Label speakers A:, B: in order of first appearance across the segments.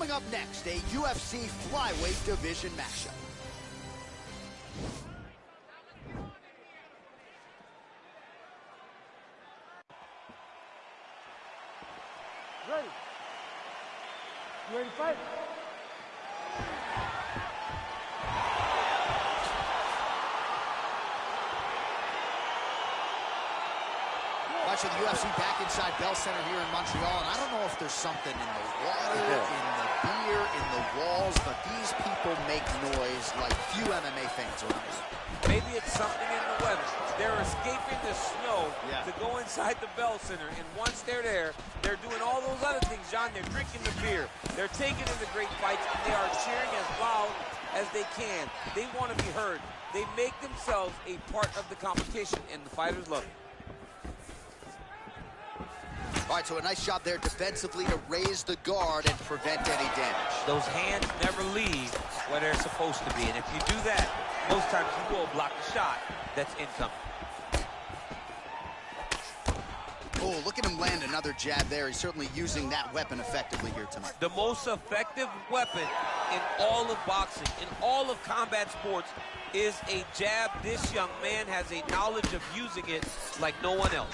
A: Coming up next, a UFC flyweight division matchup.
B: Ready? You ready to fight?
A: Watching the UFC back inside Bell Center here in Montreal, and I don't know if there's something in the water, in the beer, in the walls, but these people make noise like few MMA fans around here.
C: Maybe it's something in the weather. They're escaping the snow to go inside the Bell Center, and once they're there, they're doing all those other things, John. They're drinking the beer. They're taking in the great fights, and they are cheering as loud as they can. They want to be heard. They make themselves a part of the competition, and the fighters love it.
A: All right, so a nice job there defensively to raise the guard and prevent any damage.
C: Those hands never leave where they're supposed to be, and if you do that, most times you will block the shot that's incoming.
A: Oh, look at him land another jab there. He's certainly using that weapon effectively here tonight.
C: The most effective weapon in all of boxing, in all of combat sports, is a jab. This young man has a knowledge of using it like no one else.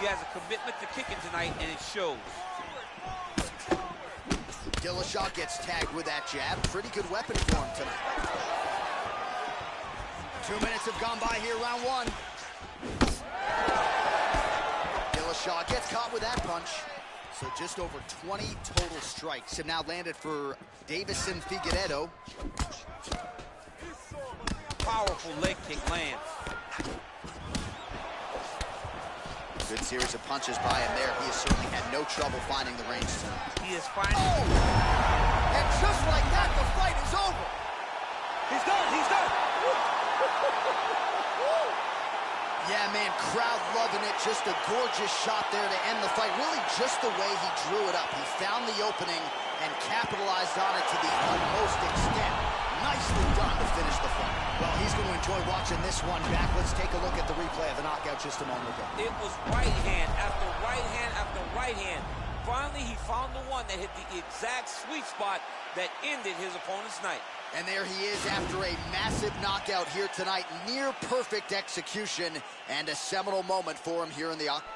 C: He has a commitment to kicking tonight, and it shows.
A: Dillashaw gets tagged with that jab. Pretty good weapon for him tonight. 2 minutes have gone by here, round one. Dillashaw gets caught with that punch. So just over 20 total strikes have now landed for Davison Figueiredo.
C: Powerful leg kick lands.
A: Good series of punches by him there. He has certainly had no trouble finding the range tonight.
C: He is finding...
A: Oh! And just like that, the fight is over.
C: He's done, he's done.
A: Yeah, man, crowd loving it. Just a gorgeous shot there to end the fight. Really just the way he drew it up. He found the opening and capitalized on it to the utmost extent. Nicely done to finish the fight. Well, he's going to enjoy watching this one back. Let's take a look at the replay of the knockout just a moment ago.
C: It was right hand after right hand after right hand. Finally, he found the one that hit the exact sweet spot that ended his opponent's night.
A: And there he is after a massive knockout here tonight. Near perfect execution and a seminal moment for him here in the octagon.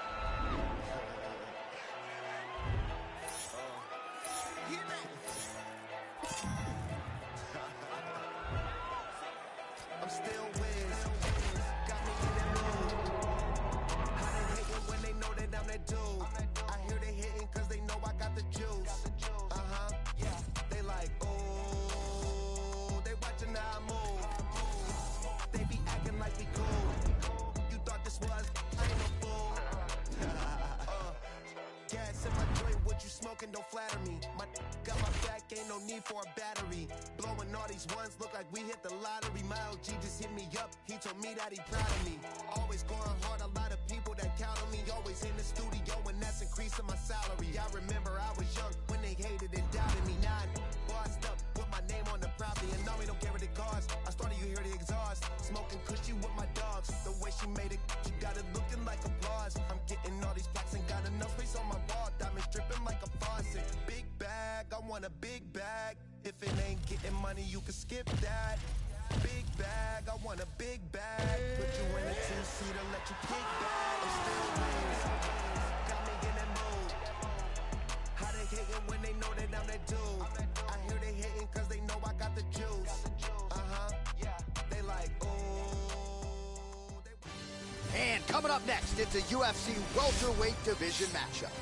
D: I'm still Wiz, got me in that mood. How they hating when they know that I'm that dude? I hear they hitting cause they know I got the juice. Yeah, they like, ooh, they watching how I move. They be acting like we cool. You thought this was, I ain't no fool. Gas in my joint, what you smoking don't flatter me. My got my back, ain't no need for a battery. Blowing all these ones, look like we hit the lottery. My OG just hit me up, he told me that he proud of me. Always going hard, a lot of people that count on me. Always in the studio, and that's increasing my salary. I remember I was young when they hated and doubted me. Now I bossed up, put my name on the property, and now we don't care what it costs. I started, you hear the exhaust, smoking cushy with my dogs. The way she made it, she got it looking like applause. I'm getting all these plaques and got enough space on my wall. Diamonds dripping like a faucet. Big bag, I want a big bag. If it ain't getting money, you can skip that. Big bag, I want a big bag. Put you in a two-seater, let you kick back. I'm still Wiz, got me in that mood. How they hating when they know that I'm that dude? I hear they hating cause they know I got the juice. Yeah, they like, ooh.
A: And coming up next, it's a UFC welterweight division matchup.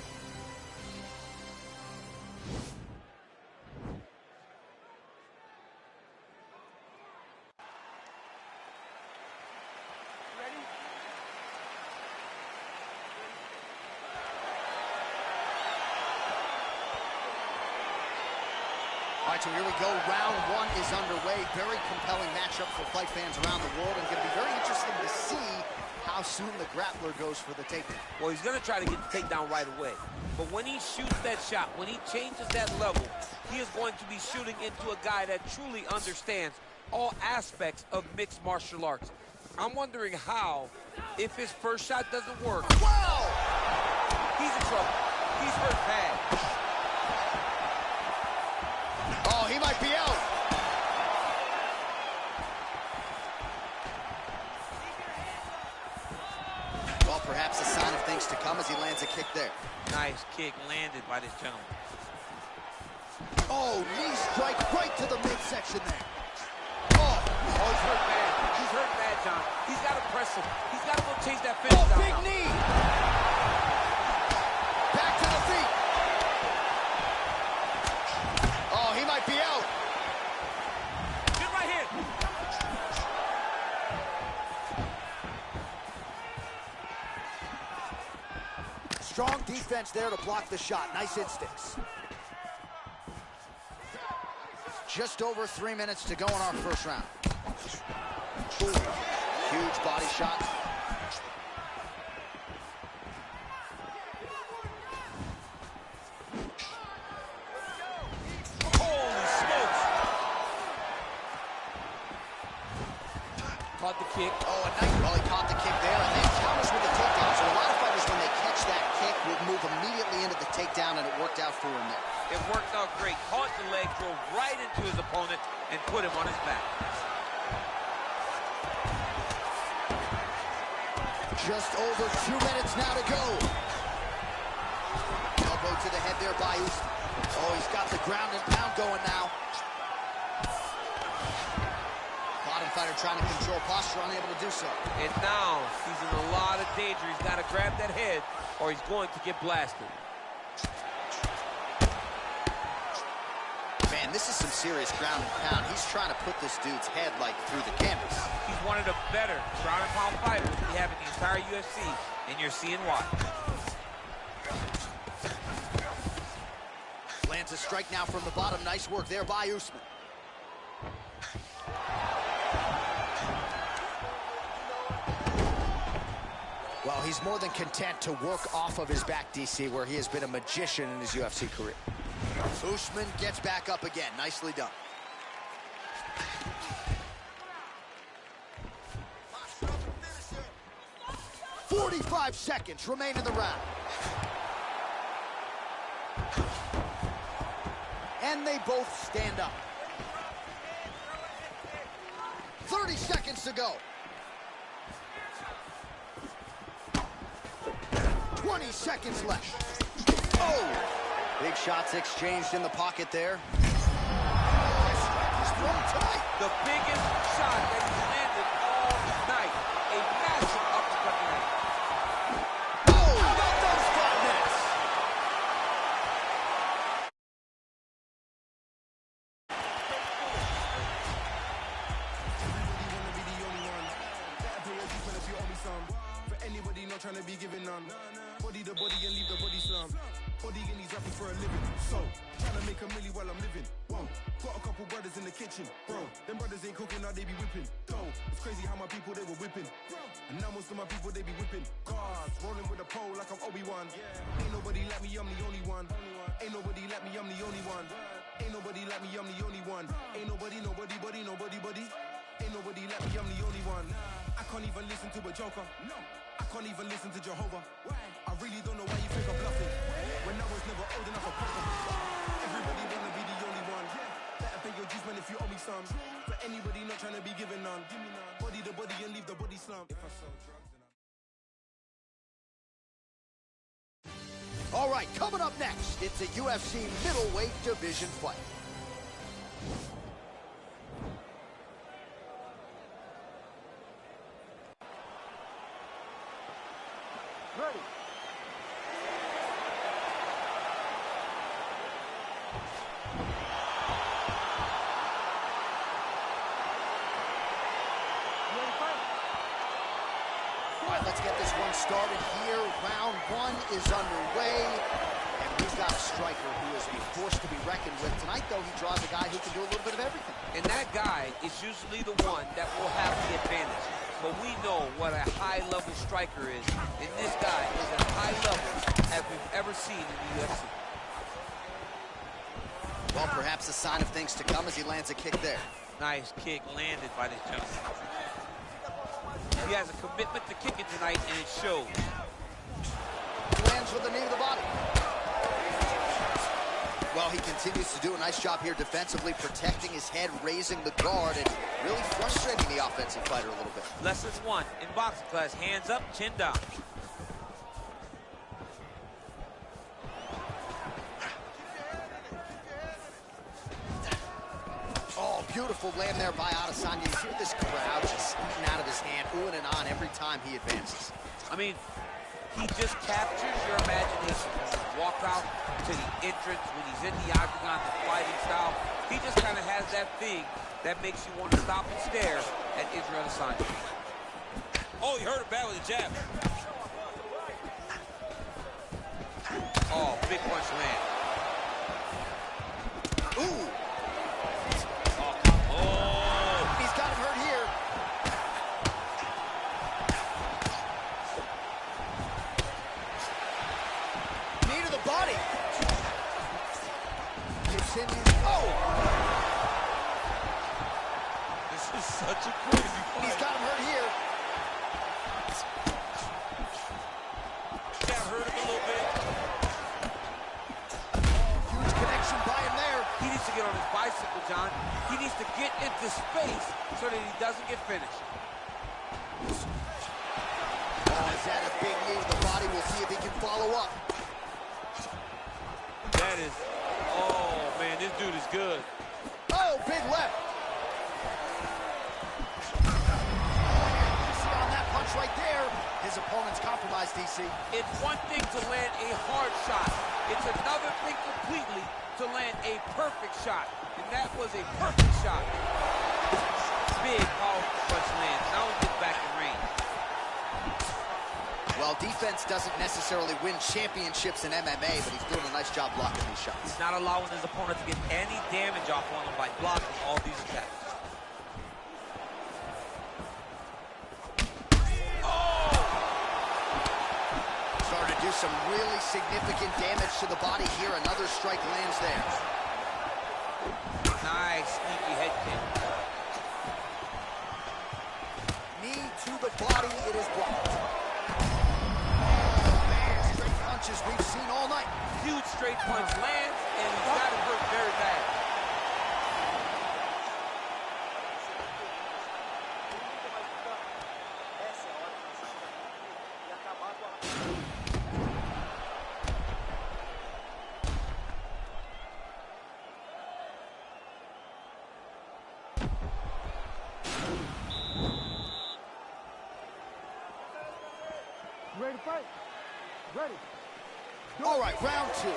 A: All right, so here we go. Round one is underway. Very compelling matchup for fight fans around the world, and going to be very interesting to see how soon the grappler goes for the takedown.
C: Well, he's going to try to get the takedown right away. But when he shoots that shot, when he changes that level, he is going to be shooting into a guy that truly understands all aspects of mixed martial arts. I'm wondering how, if his first shot doesn't work,
A: Wow!
C: he's in trouble. He's hurt bad.
A: Oh, he might be out. Well, perhaps a sign of things to come as he lands a kick there.
C: Nice kick landed by this gentleman.
A: Oh, knee strike right to the midsection there.
C: Oh, he's hurt bad. He's hurt bad, John. He's got to press him. He's got to go chase that finish down.
A: Big knee. Back to the feet. Oh, he might be out.
C: Good right hand.
A: Strong defense there to block the shot. Nice instincts. Just over 3 minutes to go in our first round. Ooh, huge body shot.
C: Holy smokes. Caught the kick.
A: Oh, a nice. Well, he caught the kick there, and then counters with the takedown. So a lot of fighters, when they catch that kick, will move immediately into the takedown, and it worked out for him there.
C: It worked out great. Caught the leg, drove right into his opponent, and put him on his back.
A: Just over 2 minutes now to go. Elbow to the head there by Usman. Oh, he's got the ground and pound going now. Bottom fighter trying to control posture, unable to do so.
C: And now he's in a lot of danger. He's got to grab that head, or he's going to get blasted.
A: Man, this is some serious ground and pound. He's trying to put this dude's head, like, through the canvas.
C: He's one of the better ground and pound fighters we have in the entire UFC, and you're seeing why.
A: Lands a strike now from the bottom. Nice work there by Usman. Well, he's more than content to work off of his back, DC, where he has been a magician in his UFC career. Usman gets back up again. Nicely done. "45 seconds remain in the round. And they both stand up. 30 seconds to go. 20 seconds left. Oh! Big shots exchanged in the pocket there. He's thrown tight.
C: The biggest shot that he's landed all night. A massive uppercut tonight.
A: Oh! How about those 5 minutes?
D: Everybody wanna be the only one. Better pay attention if you owe me some. For anybody not trying to be given none. Body the body and leave the body slump. Body in these rapping for a living. So, trying to make a milli while I'm living. Whoa, got a couple brothers in the kitchen. Bro, them brothers ain't cooking, now they be whipping. Go, it's crazy how my people, they were whipping. And now most of my people, they be whipping. Cars, rolling with a pole like I'm Obi-Wan. Ain't nobody like me, I'm the only one. Ain't nobody like me, I'm the only one. Ain't nobody like me, I'm the only one. Ain't nobody, nobody, buddy, nobody, buddy. Ain't nobody like me, I'm the only one. I can't even listen to a joker. No, I can't even listen to Jehovah. I really don't know why you think I'm bluffing. When I was never old enough for proper. Everybody wanna be the only one. Better pay your dues, man, if you owe me some. For anybody not trying to be given none. Body the body and leave the body slump. If I sell drugs, then
A: All right, coming up next, it's a UFC middleweight division fight.
B: Ready.
A: All right, let's get this one started here. Round one is underway. And we've got a striker who is a force to be reckoned with. Tonight, though, he draws a guy who can do a little bit of everything.
C: And that guy is usually the one that will have the advantage. But we know what a high-level striker is. And this guy is as high level as we've ever seen in the UFC.
A: Well, perhaps a sign of things to come as he lands a kick there.
C: Nice kick landed by this gentleman. He has a commitment to kicking tonight, and it shows.
A: He lands with the knee to the body. Well, he continues to do a nice job here defensively, protecting his head, raising the guard, and really frustrating the offensive fighter a little bit.
C: Lesson 1 in boxing class, hands up, chin down.
A: Oh, beautiful land there by Adesanya. You hear this crowd just eating out of his hand, oohing and on every time he advances.
C: I mean, he just captures your imagination. Walk out to the entrance when he's in the octagon, the fighting style. He just kind of has that thing that makes you want to stop and stare at Israel Adesanya. Oh, he hurt him bad with a jab. Oh, big punch land.
A: Ooh.
C: Oh.
A: He's got him hurt here. Knee to the body. Continues. Oh!
C: This is such a crazy fight.
A: He's got him hurt here.
C: Jab hurt him a little bit.
A: Huge connection by him there.
C: He needs to get on his bicycle, John. He needs to get into space so that he doesn't get finished.
A: Oh, is that a big knee to the body? We'll see if he can follow up.
C: That is, oh man, this dude is good.
A: Oh, big left. DC on that punch right there. His opponent's compromised, DC.
C: It's one thing to land a hard shot. It's another thing completely to land a perfect shot. And that was a perfect shot. Big, powerful punch lands. Now he gets back in range.
A: Well, defense doesn't necessarily win championships in MMA, but he's doing a nice job blocking these shots.
C: He's not allowing his opponent to get any damage off on him by blocking all these attacks.
A: Starting to do some really significant damage to the body here. Another strike lands there.
C: Nice, sneaky head kick.
A: Knee to the body, it is blocked. Punches we've seen all night.
C: Huge straight punch lands, and he's got him hurt very bad.
B: Ready to fight? Ready.
A: All right, round 2.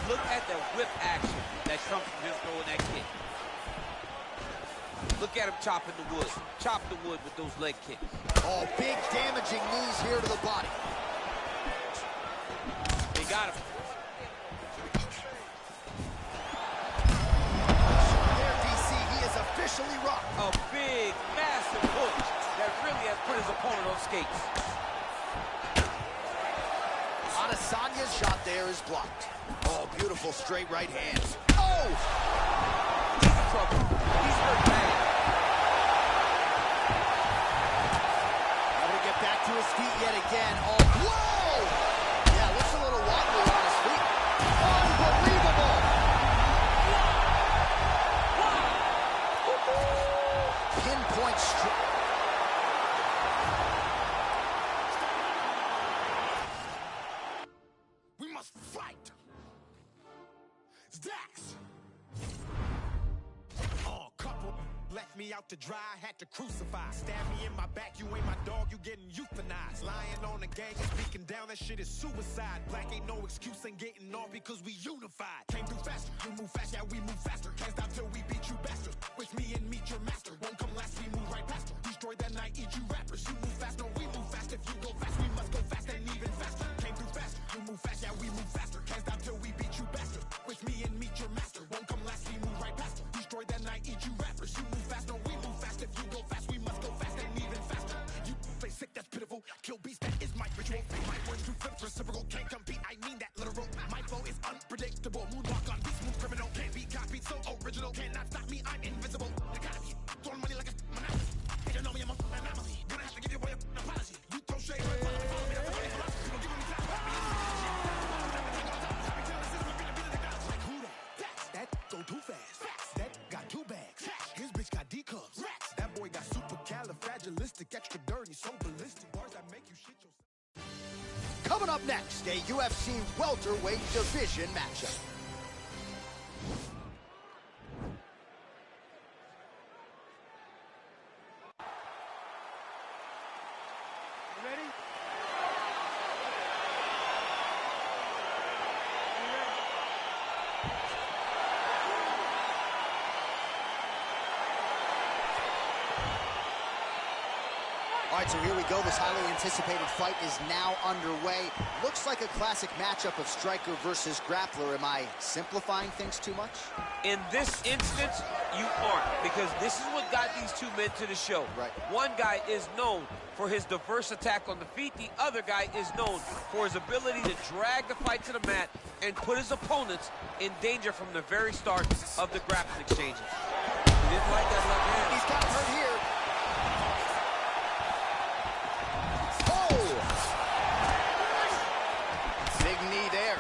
C: Look at the whip action that comes from him throwing that kick. Look at him chopping the wood. Chop the wood with those leg kicks.
A: Oh, big damaging knees here to the body.
C: They got him.
A: There, DC, he is officially rocked.
C: A big, massive hook that really has put his opponent on skates.
A: Adesanya's shot there is blocked. Oh, beautiful straight right hands. Oh!
C: He's in trouble. He's hurt bad.
A: Able to get back to his feet yet again. Oh, whoa! Yeah, looks a little wobbly on his feet. Unbelievable! Pinpoint strike.
D: Fight! Dax! Couple left me out to dry, had to crucify. Stab me in my back, you ain't my dog, you getting euthanized. Lying on the gang and speaking down, that shit is suicide. Black ain't no excuse, ain't getting off because we unified. Came through faster, you move fast, yeah, we move faster. Can't stop till we beat you bastards. With me and meet your master. Won't come last, we move right past her. Destroy that night, eat you rappers. You move fast, no, we move fast. If you go fast, we must go fast and even faster. Came through fast, you move fast, yeah, we move faster. Can't stop till we beat you bastard. With me and meet your master. Won't come last, we move right past her. Destroy that night, eat you rappers. You move fast, no, we move fast. If you go fast, we must go fast and even faster. You play sick, that's pitiful. Kill beast, that is my ritual. My words to flip, reciprocal, can't compete. I mean that literal. My flow is unpredictable. Moonwalk on beat, smooth criminal. Can't be copied, so original. Cannot stop me, I'm invisible. I gotta be throwing money like a monopoly. They don't know me, I'm an anomaly. Gonna have to give your boy an apology. You throw shade, follow me, that's a funny philosophy. Don't give me time, extra dirty, so ballistic. Bars that make you shit yourself.
A: Coming up next, a UFC welterweight division matchup.
B: You ready?
A: All right, so here we go. This highly anticipated fight is now underway. Looks like a classic matchup of striker versus grappler. Am I simplifying things too much?
C: In this instance, you aren't, because this is what got these two men to the show.
A: Right.
C: One guy is known for his diverse attack on the feet. The other guy is known for his ability to drag the fight to the mat and put his opponents in danger from the very start of the grappling exchanges. He didn't like that left hand.
A: He's got hurt here. Big knee there.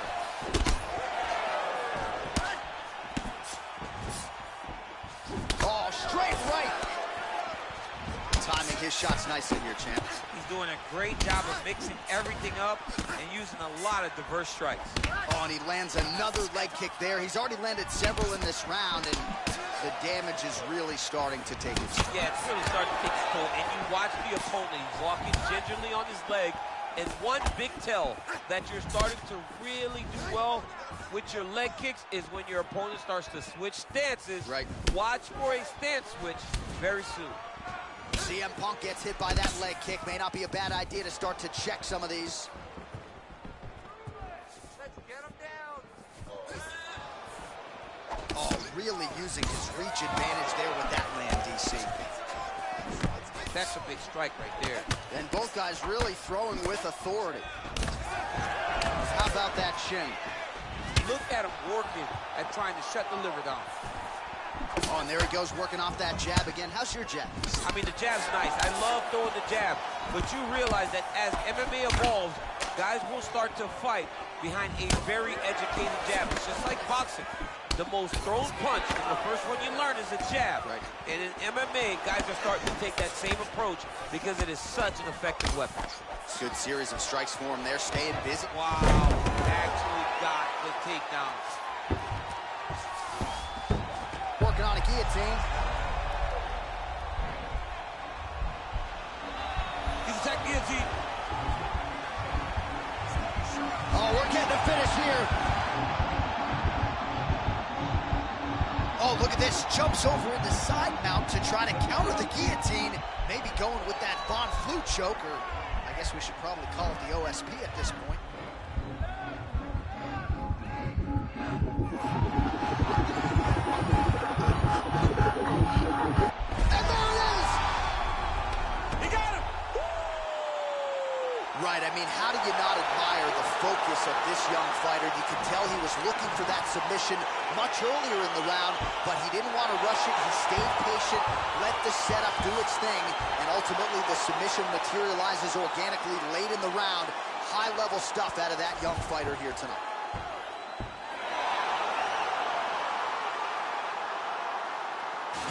A: Oh, straight right. Timing his shots nicely here, champ.
C: He's doing a great job of mixing everything up and using a lot of diverse strikes.
A: Oh, and he lands another leg kick there. He's already landed several in this round, and the damage is really starting to take its toll.
C: Yeah, it's really starting to take its toll. And you watch the opponent. He's walking gingerly on his leg. And one big tell that you're starting to really do well with your leg kicks is when your opponent starts to switch stances.
A: Right.
C: Watch for a stance switch very soon.
A: CM Punk gets hit by that leg kick. May not be a bad idea to start to check some of these.
C: Let's get him down.
A: Oh, really using his reach advantage there with that land, DC.
C: That's a big strike right there.
A: And both guys really throwing with authority. How about that shin?
C: Look at him working at trying to shut the liver down.
A: Oh, and there he goes working off that jab again. How's your jab?
C: I mean, the jab's nice. I love throwing the jab. But you realize that as MMA evolves, guys will start to fight behind a very educated jab. It's just like boxing. The most thrown punch, and the first one you learn is a jab.
A: Right.
C: And in MMA, guys are starting to take that same approach because it is such an effective weapon.
A: Good series of strikes for him there, staying busy.
C: Wow, actually got the takedown.
A: Working on a guillotine.
C: He's attacking guillotine.
A: Oh, we're getting a finish here. Oh, look at this. Jumps over in the side mount to try to counter the guillotine. Maybe going with that Von Flue choke, or I guess we should probably call it the OSP at this point. And there it is!
C: He got him!
A: Right, I mean, how do you not admire the focus of this young fighter? You could tell he was looking for that submission much earlier in the round, but he didn't want to rush it. He stayed patient, let the setup do its thing, and ultimately the submission materializes organically late in the round. High-level stuff out of that young fighter here tonight.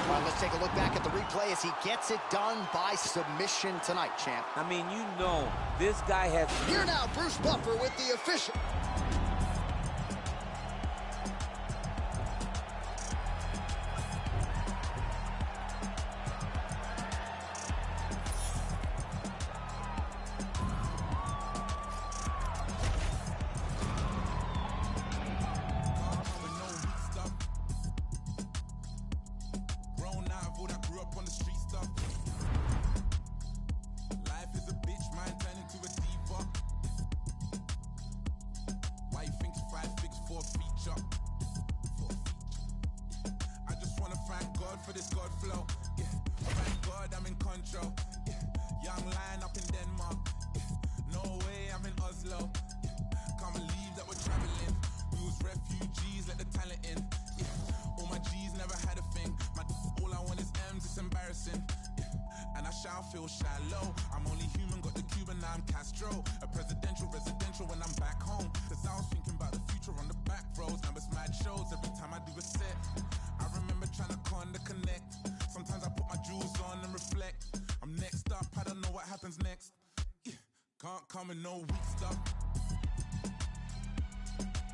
A: All right, let's take a look back at the replay as he gets it done by submission tonight, champ.
C: I mean, you know, this guy has...
A: Here now, Bruce Buffer with the official.
D: For this God flow, yeah. Thank God I'm in control, yeah. Young lion up in Denmark, yeah. No way I'm in Oslo, yeah. Can't believe that we're traveling. We was refugees, let the talent in, yeah. All my G's never had a thing. All I want is M's, it's embarrassing, yeah. And I shall feel shallow. I'm only human, got the Cuban, now I'm Castro. A residential when I'm back home. Cause I was thinking about the future on the back roads. Numbers mad shows every time I do a set. I remember trying to connect. Sometimes I put my jewels on and reflect. I'm next up, I don't know
E: coming, no weak stuff.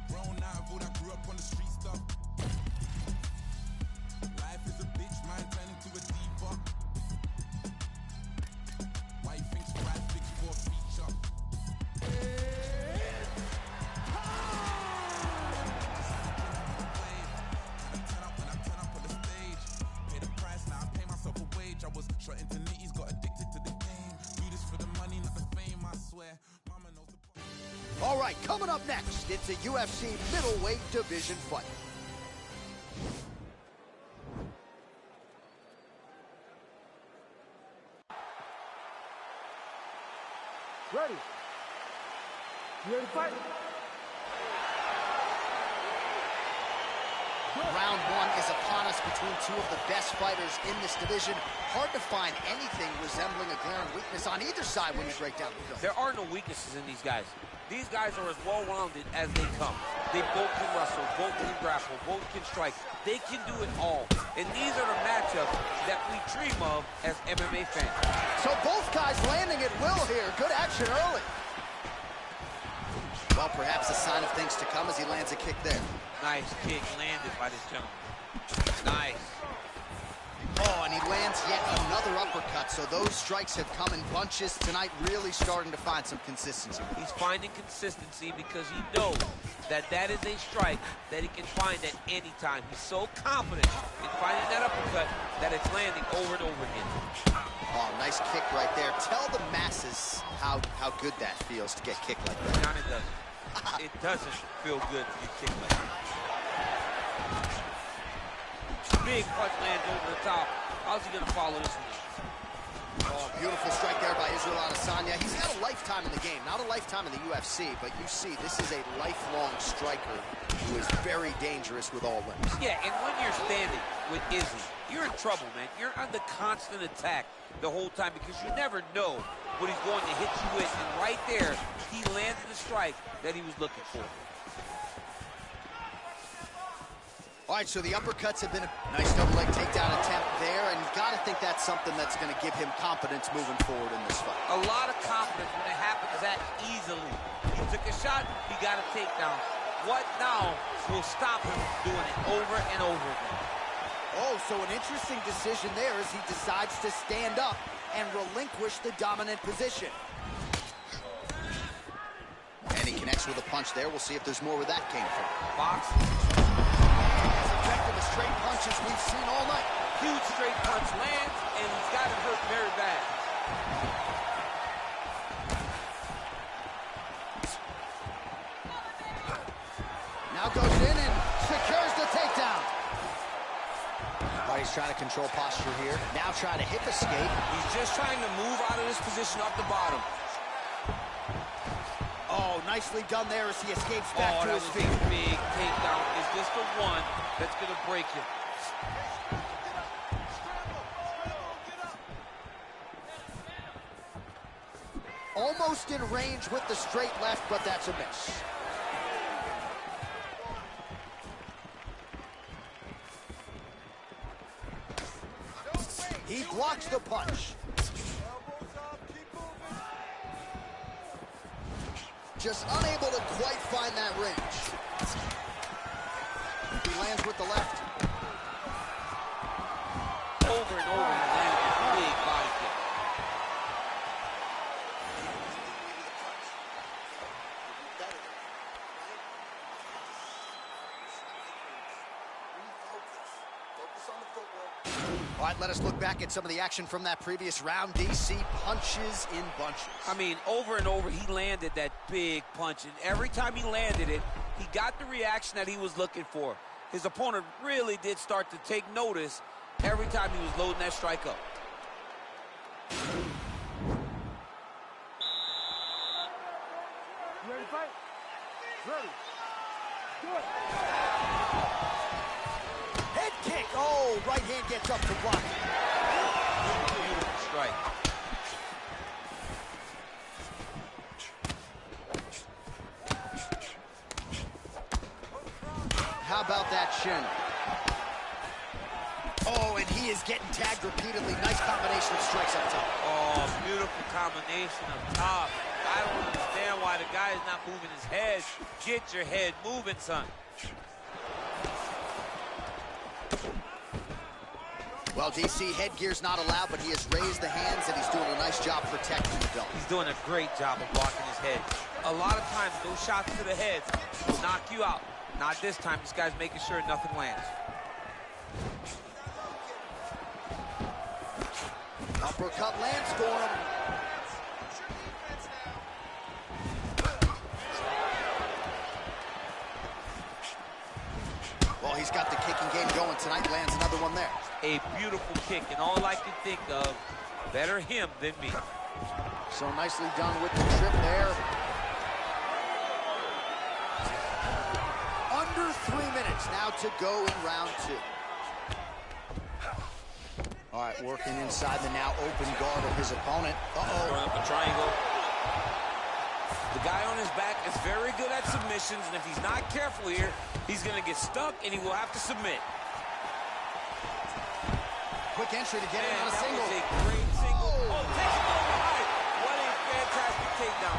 E: Grown out, I grew up on the street stuff. Life is a bitch, mine turning to a diva. Why you think 5'6" 4 feature? I was shot into nitties, got addicted to the game. Do this for the money, not the fame, I swear. Mama knows the...
A: All right, coming up next, it's a UFC middleweight division fight.
B: Ready? You ready to fight?
A: Round one is upon us between two of the best fighters in this division. Hard to find anything resembling a glaring weakness on either side when you break down the film.
C: There are no weaknesses in these guys. These guys are as well-rounded as they come. They both can wrestle, both can grapple, both can strike. They can do it all. And these are the matchups that we dream of as MMA fans.
A: So both guys landing at will here. Good action early. Well, perhaps a sign of things to come as he lands a kick there.
C: Nice kick landed by this gentleman. Nice.
A: Oh, and he lands yet another uppercut. So those strikes have come in bunches tonight, really starting to find some consistency.
C: He's finding consistency because he knows that that is a strike that he can find at any time. He's so confident in finding that uppercut that it's landing over and over again.
A: Oh, nice kick right there. Tell the masses how good that feels to get kicked like that.
C: John, it doesn't. It doesn't feel good to get kicked like that. Big punch lands over the top. How's he gonna follow this one?
A: Oh, beautiful strike there by Israel Adesanya. He's got a lifetime in the game, not a lifetime in the UFC, but you see, this is a lifelong striker who is very dangerous with all limbs.
C: Yeah, and when you're standing with Izzy, you're in trouble, man. You're under constant attack the whole time because you never know what he's going to hit you with. And right there, he landed the strike that he was looking for.
A: All right, so the uppercuts have been a nice double leg takedown attempt there, and you got to think that's something that's going to give him confidence moving forward in this fight.
C: A lot of confidence when it happens that easily. He took a shot, he got a takedown. What now will stop him doing it over and over again?
A: Oh, so an interesting decision there as he decides to stand up and relinquish the dominant position. And he connects with a punch there. We'll see if there's more where that came from.
C: Boxing.
A: As effective as straight punches we've seen all night.
C: Huge straight punch lands, and he's got him hurt very bad.
A: Now goes in and secures the takedown. He's trying to control posture here. Now trying to hip escape.
C: He's just trying to move out of this position off the bottom.
A: Oh, nicely done there as he escapes back to his feet.
C: Oh, that was a big takedown. Is this the one that's going to break him?
A: Almost in range with the straight left, but that's a miss. He blocks the punch. Just unable to quite find that range. He lands with the left.
C: Over and over, he lands a big body kick.
A: All right, let us look back at some of the action from that previous round. DC punches in bunches.
C: I mean, over and over, he landed that big punch. And every time he landed it, he got the reaction that he was looking for. His opponent really did start to take notice every time he was loading that strike up.
B: You ready to fight? Ready. Do it.
A: Head kick. Oh, right hand gets up to block.
C: Beautiful strike.
A: How about that shin? Oh, and he is getting tagged repeatedly. Nice combination of strikes up top.
C: Oh, beautiful combination up top. I don't understand why the guy is not moving his head. Get your head moving, son.
A: Well, DC, headgear's not allowed, but he has raised the hands, and he's doing a nice job protecting the belt.
C: He's doing a great job of blocking his head. A lot of times, those shots to the head will knock you out. Not this time. This guy's making sure nothing lands.
A: Uppercut lands for him. Well, he's got the kicking game going tonight. Lands another one there.
C: A beautiful kick, and all I can think of, better him than me.
A: So nicely done with the trip there. Under 3 minutes now to go in round 2. All right, working inside the now open guard of his opponent.
C: Throwing up a triangle. The guy on his back is very good at submissions, and if he's not careful here, he's going to get stuck, and he will have to submit.
A: Quick entry to get in on a
C: that
A: single.
C: Was a great single. Oh, takes it over high. What a fantastic takedown.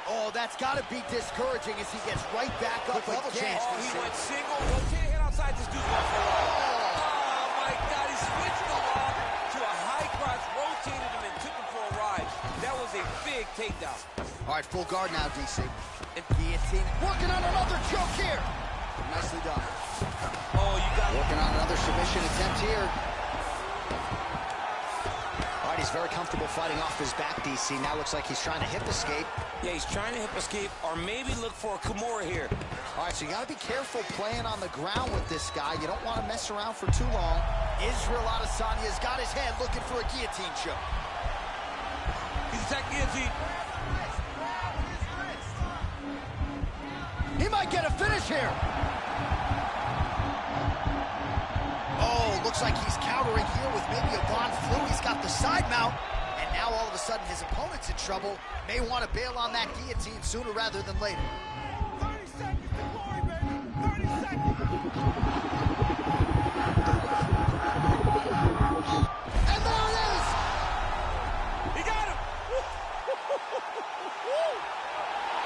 A: Oh, that's got to be discouraging as he gets right back up again.
C: Oh, he went single. Rotate hit outside. This dude's going for a loss. Oh, my God. He switched the lock to a high cross, rotated him, and took him for a ride. That was a big takedown.
A: All right, full guard now, DC. And guillotine. Working on another choke here. Nicely done.
C: Oh, you got
A: working on another submission attempt here. All right, he's very comfortable fighting off his back, DC. Now looks like he's trying to hip escape.
C: Yeah, he's trying to hip escape or maybe look for a Kimura here.
A: All right, so you got to be careful playing on the ground with this guy. You don't want to mess around for too long. Israel Adesanya's got his head looking for a guillotine choke.
C: He's attacking guillotine.
A: He might get a finish here. Oh, looks like he's countering here with maybe a Von Flu. He's got the side mount. And now all of a sudden his opponent's in trouble. May want to bail on that guillotine sooner rather than later.
B: 30 seconds to glory, baby. 30 seconds.
A: And there it is.
C: He got him.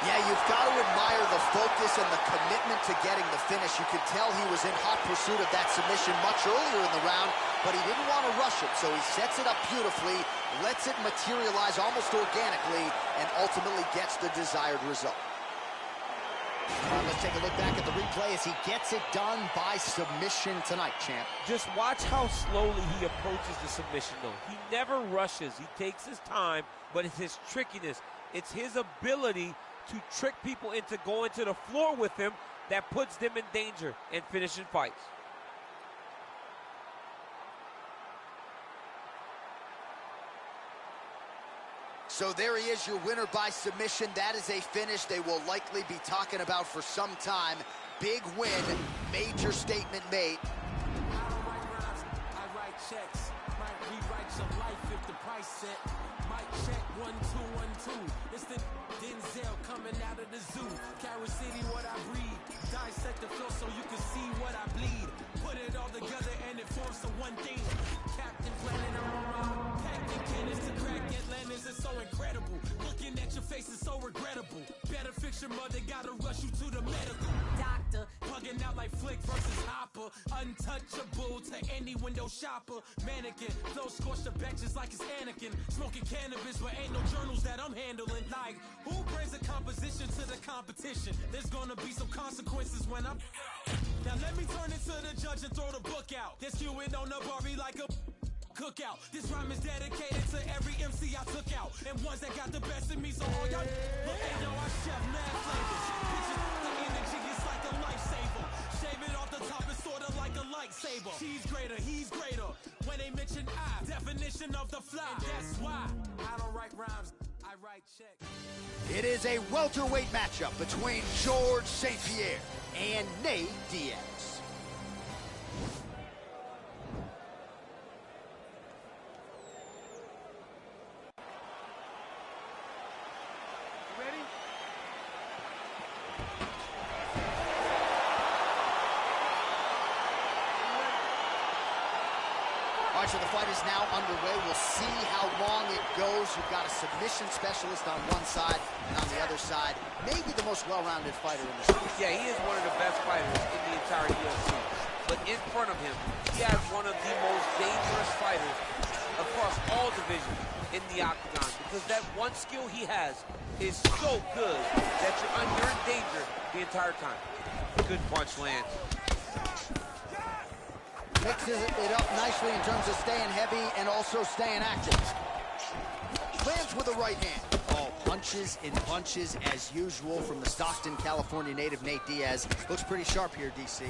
A: Yeah, you've got to admire the focus and the commitment to getting the finish. You could tell he was in hot pursuit of that submission much earlier in the round, but he didn't want to rush it, so he sets it up beautifully, lets it materialize almost organically, and ultimately gets the desired result. All right, let's take a look back at the replay as he gets it done by submission tonight, champ.
C: Just watch how slowly he approaches the submission, though. He never rushes. He takes his time, but it's his trickiness. It's his ability to trick people into going to the floor with him that puts them in danger and finishing fights.
A: So there he is, your winner by submission. That is a finish they will likely be talking about for some time. Big win, major statement made.
D: I don't write rhymes, I write checks. Might rewrite your life if the price set. Might check 1, 2, 1, 2. It's the Denzel coming out of the zoo. Carrot City, what I breed. Dissect the flow so you can see what I bleed. Put it all together and it forms the one thing. Captain Planet, Captain Kenneth to crack Atlantis is so incredible. Looking at your face is so regrettable. Better fix your mother, gotta rush you to the medical doctor. Plugging out like Flick versus Hopper. Untouchable to any window shopper. Mannequin, flow scorched the benches like it's Anakin. Smoking cannabis, but ain't no journals that I'm handling. Like, who brings a composition to the competition? There's gonna be some consequences when I'm... Now let me turn it to the judge and throw the book out. They're skewing on the Barbie like a cookout. This rhyme is dedicated to every MC I took out. And ones that got the best in me, so all y'all... Look, they know I chef mad flavors. Bitches, the energy is like a lifesaver. Shave it off the top, it's sorta like a lightsaber. She's greater, he's greater. When they mention I, definition of the fly. And that's why I don't write rhymes, I write checks.
A: It is a welterweight matchup between George St. Pierre and Nate Diaz.
B: Ready?
A: All right, so the fight is now underway. We'll see how long it goes. You've got a submission specialist on one side, and on the other side, maybe the most well-rounded fighter in the sport.
C: Yeah, he is one of the best fighters in the entire UFC. But in front of him, he has one of the most dangerous fighters across all divisions in the octagon, because that one skill he has is so good that you're in danger the entire time. Good punch lands.
A: Mixes it up nicely in terms of staying heavy and also staying active. Lands with a right hand. Oh, punches and punches as usual from the Stockton, California native Nate Diaz. Looks pretty sharp here, DC.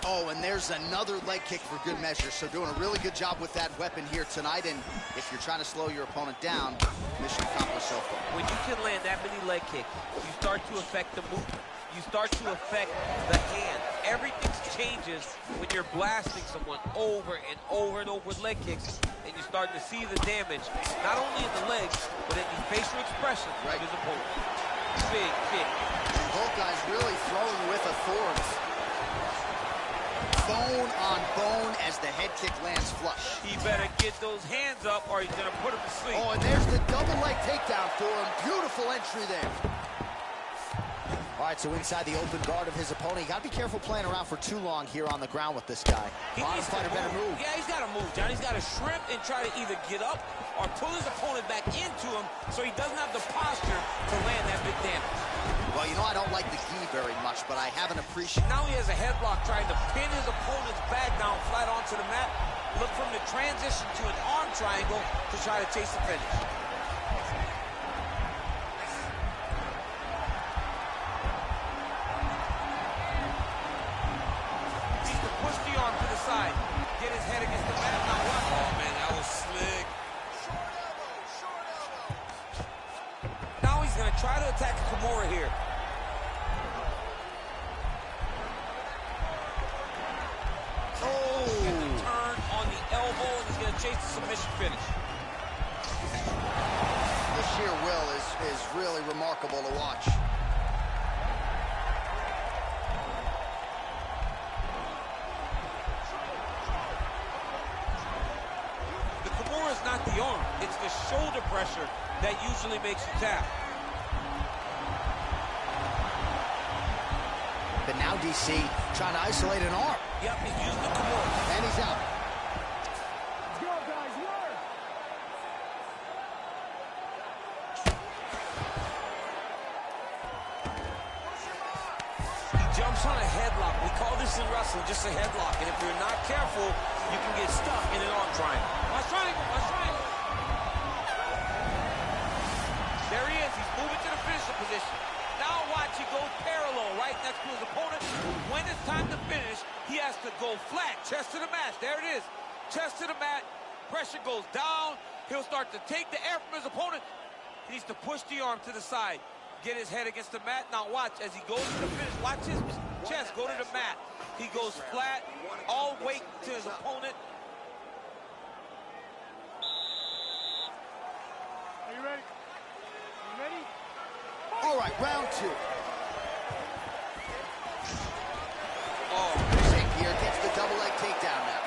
A: Oh, and there's another leg kick for good measure. So doing a really good job with that weapon here tonight. And if you're trying to slow your opponent down, mission accomplished so far.
C: When you can land that many leg kicks, you start to affect the movement. You start to affect the hand. Everything changes when you're blasting someone over and over and over with leg kicks, and you're starting to see the damage, not only in the legs, but in the facial expression of his opponent. Big kick.
A: And both guys really throwing with authority. Bone on bone as the head kick lands flush.
C: He better get those hands up or he's gonna put him to sleep.
A: Oh, and there's the double leg takedown for him. Beautiful entry there. All right, so inside the open guard of his opponent. You got to be careful playing around for too long here on the ground with this guy. Bottom fighter better move.
C: Yeah, he's got to move, John. He's got to shrimp and try to either get up or pull his opponent back into him so he doesn't have the posture to land that big damage.
A: Well, you know, I don't like the gi very much, but I have an appreciation.
C: Now he has a headlock trying to pin his opponent's back down flat onto the mat. Look from the transition to an arm triangle to try to chase the finish. Side. Get his head against the mat. Now what?
E: Oh, man, that was slick.
C: Now he's going to try to attack Kimura here.
A: Oh!
C: And the turn on the elbow, and he's going to chase the submission finish.
A: The sheer will is really remarkable to watch.
C: Not the arm, it's the shoulder pressure that usually makes you tap.
A: But now DC trying to isolate an arm.
C: Yep, he's using the Kimura.
A: And he's out.
B: Let's go, guys, work!
C: He jumps on a headlock. We call this in wrestling just a headlock. And if you're not careful, you can get stuck in an arm triangle. Watch triangle, watch triangle. There he is. He's moving to the finisher position. Now watch, he goes parallel right next to his opponent. When it's time to finish, he has to go flat, chest to the mat. There it is. Chest to the mat. Pressure goes down. He'll start to take the air from his opponent. He needs to push the arm to the side. Get his head against the mat. Now watch, as he goes to the finish, watch his chest go to the mat. He goes flat, all weight to his opponent.
B: Are you ready? You ready?
A: All right, round two.
C: Oh,
A: St. Pierre gets the double leg takedown now.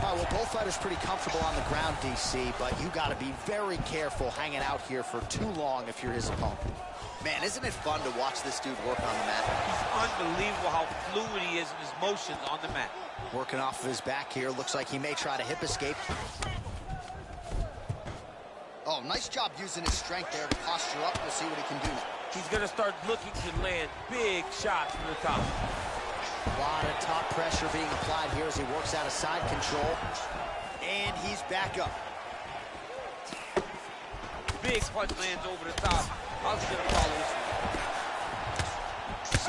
A: All right, well, both fighters pretty comfortable on the ground, DC, but you got to be very careful hanging out here for too long if you're his opponent. Man, isn't it fun to watch this dude work on the mat?
C: It's unbelievable how fluid he is in his motions on the mat.
A: Working off of his back here. Looks like he may try to hip escape. Oh, nice job using his strength there to posture up. We'll see what he can do now.
C: He's going to start looking to land big shots from the top.
A: A lot of top pressure being applied here as he works out of side control. And he's back up.
C: Big punch lands over the top. How's he going to follow this one?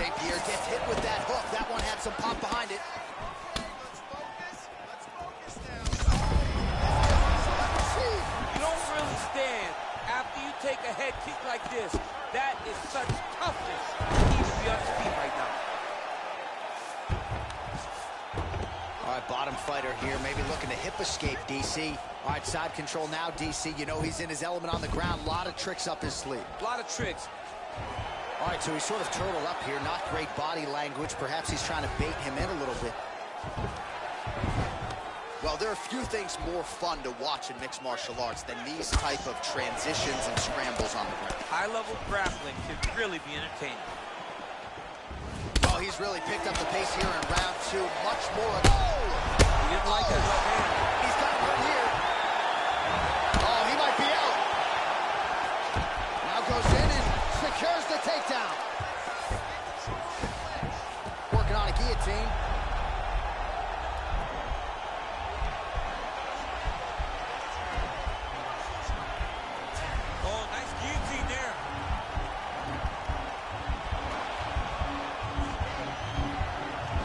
A: St. Pierre gets hit with that hook. That one had some pop behind it.
C: You don't really stand after you take a head kick like this. That is such toughness. He needs to be on his feet right now.
A: All right, bottom fighter here, maybe looking to hip escape, DC. All right, side control now, DC. You know he's in his element on the ground. A lot of tricks up his sleeve.
C: A lot of tricks.
A: All right, so he's sort of turtled up here. Not great body language. Perhaps he's trying to bait him in a little bit. Well, there are few things more fun to watch in mixed martial arts than these type of transitions and scrambles on the ground.
C: High-level grappling can really be entertaining.
A: Oh, he's really picked up the pace here in round 2. Much more. Oh!
C: He didn't like that left hand.
A: He's got one here. Oh, he might be out. Now goes in and secures the takedown. Working on a guillotine.
C: Oh, nice guillotine there.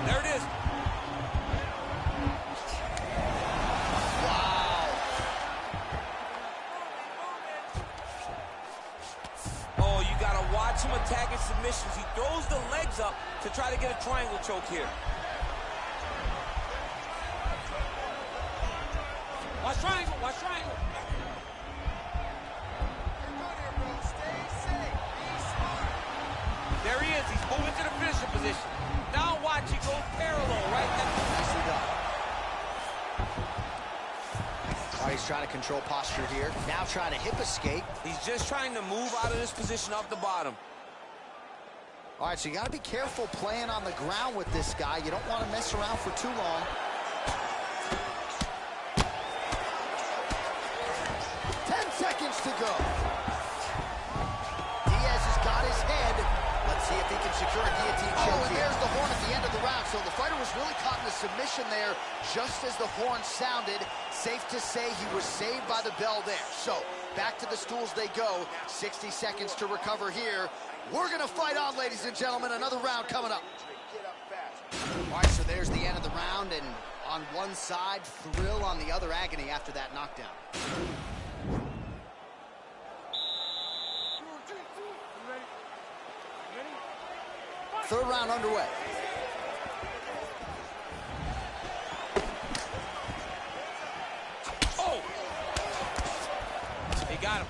C: There it is.
A: Wow.
C: Oh, you got to watch him attacking submissions. He throws the legs up to try to get a triangle choke here. Watch triangle, watch triangle. There he is. He's moving to the finisher position. Now watch, he goes parallel, right?
A: Nicely done. Oh, he's trying to control posture here. Now trying to hip escape.
C: He's just trying to move out of this position off the bottom.
A: All right, so you got to be careful playing on the ground with this guy. You don't want to mess around for too long. 10 seconds to go. Diaz has got his head. Let's see if he can secure a guillotine choke here. And there's the horn at the end of the round. So the fighter was really caught in a submission there just as the horn sounded. Safe to say he was saved by the bell there. So back to the stools they go. 60 seconds to recover here. We're going to fight on, ladies and gentlemen. Another round coming up. All right, so there's the end of the round. And on one side, thrill, on the other, agony after that knockdown. Third round underway.
C: Oh! He got him.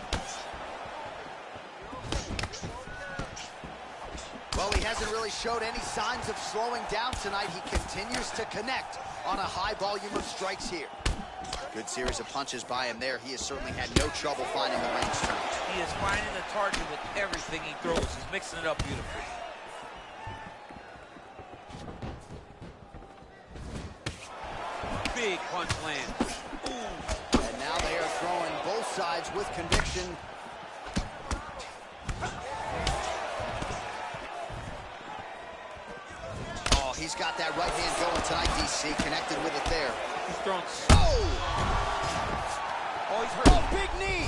A: Well, he hasn't really showed any signs of slowing down tonight. He continues to connect on a high volume of strikes here. Good series of punches by him there. He has certainly had no trouble finding the range turns.
C: He is finding the target with everything he throws. He's mixing it up beautifully. Big punch lands. Ooh.
A: And now they are throwing both sides with conviction. Oh, he's got that right hand going tonight, DC. Connected with it there.
C: He's throwing.
A: Oh!
C: Oh, he's hurt.
A: Oh, big knee!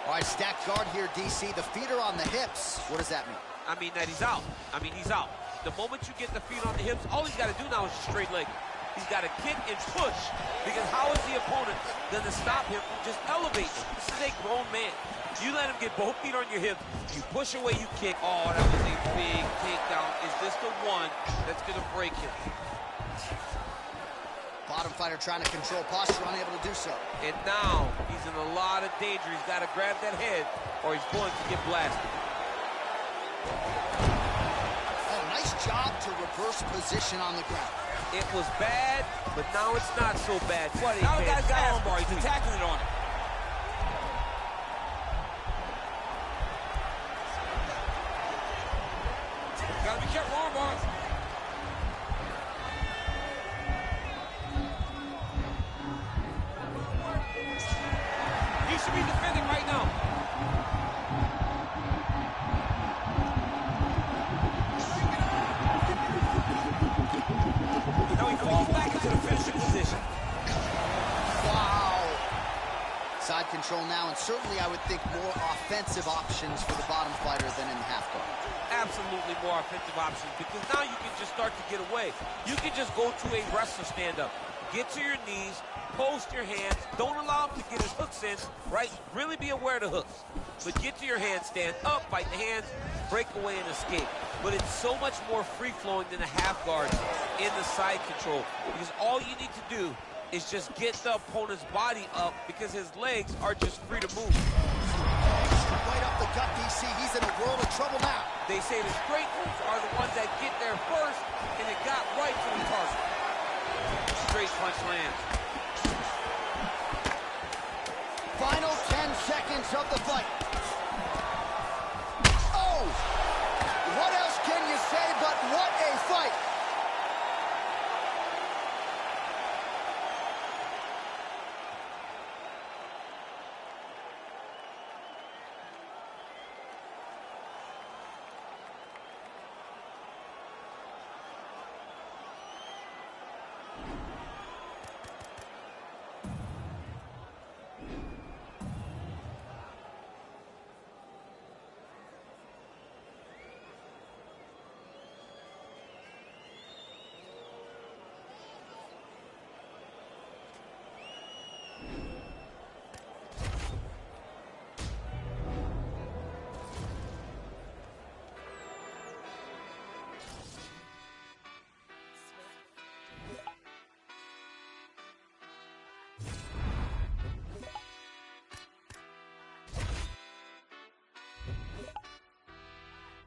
A: All right, stacked guard here, DC. The feet are on the hips. What does that mean?
C: I mean that he's out. He's out. The moment you get the feet on the hips, all he's got to do now is just straight leg. He's got to kick and push, because how is the opponent going to stop him from just elevating? This is a grown man. You let him get both feet on your hips, you push away, you kick. Oh, that was a big takedown. Is this the one that's going to break him?
A: Bottom fighter trying to control posture, unable to do so.
C: And now he's in a lot of danger. He's got to grab that head or he's going to get blasted.
A: Oh, nice job to reverse position on the ground.
C: It was bad, but now it's not so bad.
F: What
C: Now the guy's got armbar. He's attacking it on it. Gotta be careful, armbar. He should be defending right now. Now he falls back into the finishing position.
A: Wow. Side control now, and certainly I would think more offensive options for the bottom fighter than in the half guard.
C: Absolutely more offensive options, because now you can just start to get away. You can just go to a wrestler stand-up. Get to your knees, post your hands, don't allow him to get his hooks in, right? Really be aware of the hooks. But get to your hands, stand up, fight the hands, break away and escape. But it's so much more free-flowing than a half guard in the side control, because all you need to do is just get the opponent's body up, because his legs are just free to move.
A: Right up the gut, DC. He's in a world of trouble now.
C: They say the straight moves are the ones that get there first, and it got right to the target. Straight punch lands.
A: Final 10 seconds of the fight. Oh! What else can you say but what a fight?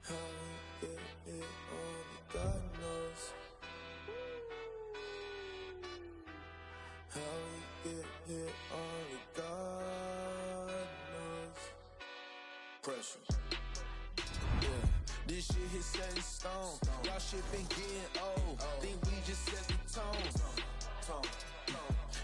F: How we get here, only God knows. How we get here, only God knows. Pressure. Yeah, this shit hit set in stone. Y'all shit been getting old. Think we just set the tone.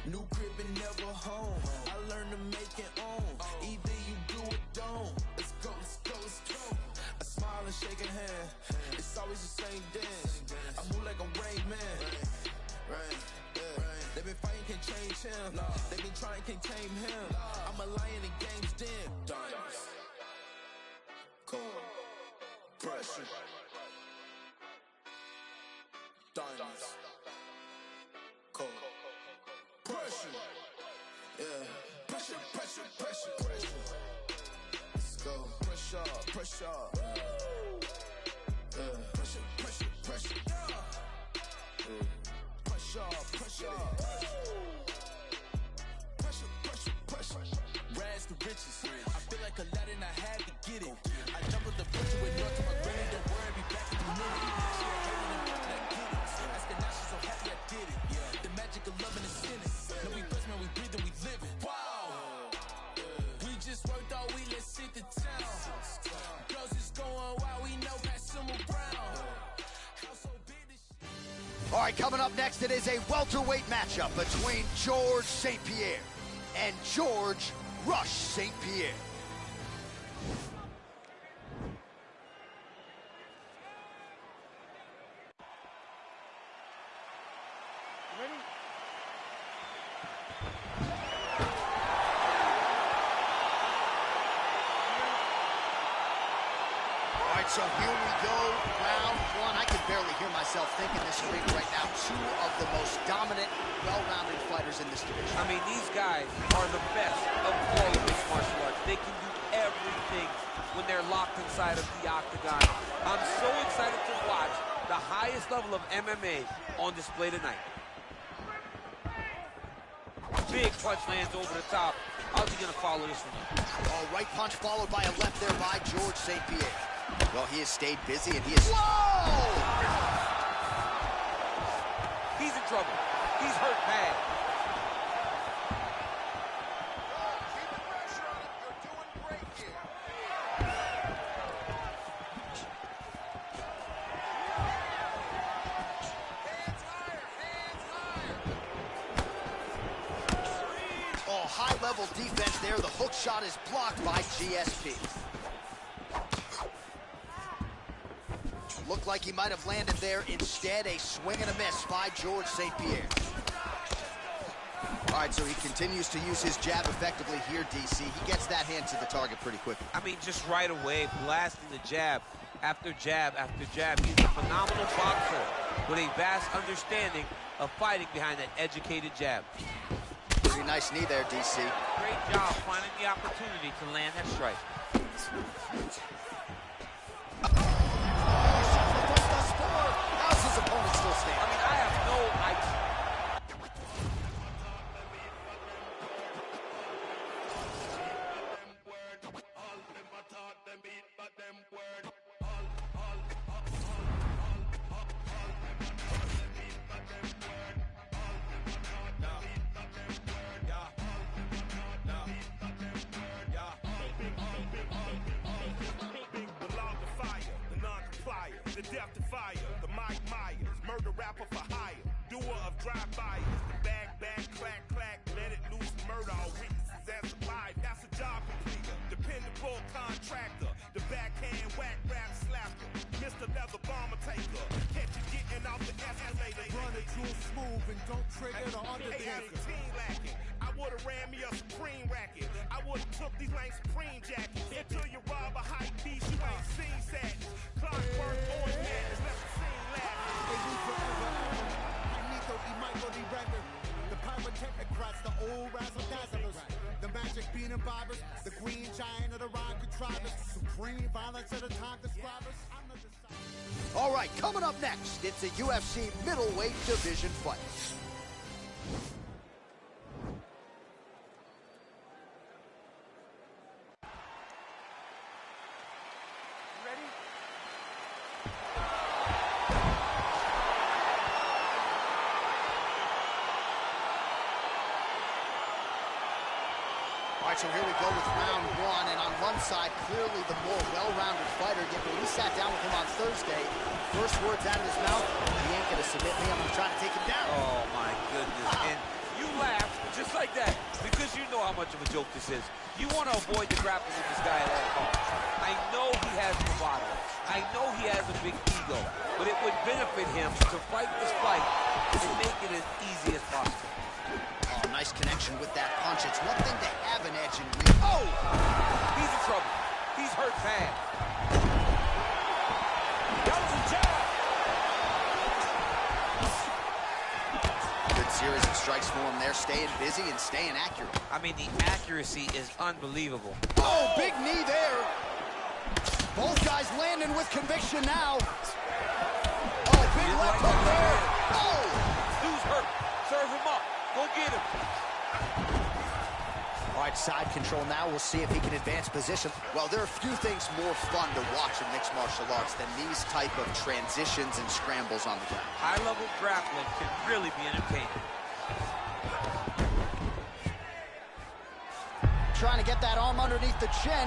F: New crib and never home. I learned to make it own. Either you do or don't. Let's go, let's go, let's go. I smile and shake a hand. It's always the same dance. I move like a Rain Man. They been fighting, can't change him. They been trying, can't tame him. I'm a lion in game's den. Dayz. Cold. Pressure. Dayz. Cold. Pressure. Yeah. Pressure, pressure, pressure, pressure. Let's go. Pressure, pressure. Yeah. Pressure, pressure, pressure. Pressure, pressure. Pressure, pressure, pressure. Rags to riches. I feel like Aladdin, I had to get it. I doubled the pressure with nothing. My granny, don't worry, be back in a minute. She a hater and I get it. Asking now, she's so happy I did it. The magic of loving is in it. No, we blessed, man, we breathe and we live it. Wow! We just worked all week, let's hit the town. Girls is going wild, we know pass them around. House so big, this shit.
A: All right, coming up next, it is a welterweight matchup between George St. Pierre and George Rush St. Pierre.
B: Ready?
A: All right, so here we go, round one. I can barely hear myself thinking this ring right now. Two of the most dominant, well-rounded fighters in this division.
C: I mean, these guys are the best of all of mixed martial arts. They can do everything when they're locked inside of the octagon. I'm so excited to watch the highest level of MMA on display tonight. Big punch lands over the top. How's he gonna follow this one?
A: Oh, right punch followed by a left there by George St. Pierre. Well, he has stayed busy and he is... Whoa!
C: He's in trouble. He's hurt bad.
B: Keep the pressure on him. You're doing great here. Hands higher. Hands higher.
A: Oh, high-level defense there. The hook shot is blocked by GSP. Looked like he might have landed there. Instead, a swing and a miss by George St. Pierre. All right, so he continues to use his jab effectively here, DC. He gets that hand to the target pretty quickly.
C: I mean, just right away, blasting the jab after jab after jab. He's a phenomenal boxer with a vast understanding of fighting behind that educated jab.
A: Pretty nice knee there, DC.
C: Great job finding the opportunity to land that strike.
A: How's his opponent still standing?
C: I mean, I have no idea.
G: drive by it. The bag, clack, clack, let it loose, murder all witnesses as alive. That's a job completer, dependable contractor. The backhand whack rap slapper, Mr. Leather Bomber taker. Catch you getting off the escalator.
B: Run it too smooth and don't trigger the undertaker.
G: 18 lacking. I would've ran me a Supreme racket. I would've took these lame Supreme jackets. Until you rob a hype piece, you ain't seen sadness. Clockwork, orange madness, left the scene laughing.
B: They need forever. Finito y Michael the record. The pyrotechnocrats, the old razzle-dazzlers. The magic bean and bobbers. The green giant of the rhyme contrivers. Supreme violence of the time describers. I'm the decider.
A: All right, coming up next, it's a UFC middleweight division fight. All right, so here we go with round one, and on one side, clearly the more well-rounded fighter. Yet when we sat down with him on Thursday, first words out of his mouth, he ain't gonna submit me, I'm gonna try to take him down.
C: Oh, my goodness. And you laughed just like that because you know how much of a joke this is. You want to avoid the grappling with this guy at all costs. I know he has bravado. I know he has a big ego, but it would benefit him to fight this fight and make it as easy as possible.
A: Oh, nice connection with that punch. It's one thing to have an edge in
C: Oh! He's in trouble. He's hurt bad. That was a jab.
A: Good series of strikes for him there, staying busy and staying accurate.
C: I mean, the accuracy is unbelievable.
A: Oh, big knee there. Both guys landing with conviction now. Oh, big left hook there. Oh!
C: Dude's hurt. Serve him up. Go get him.
A: All right, side control now. We'll see if he can advance position. Well, there are a few things more fun to watch in mixed martial arts than these type of transitions and scrambles on the ground.
C: High-level grappling can really be entertaining.
A: Trying to get that arm underneath the chin.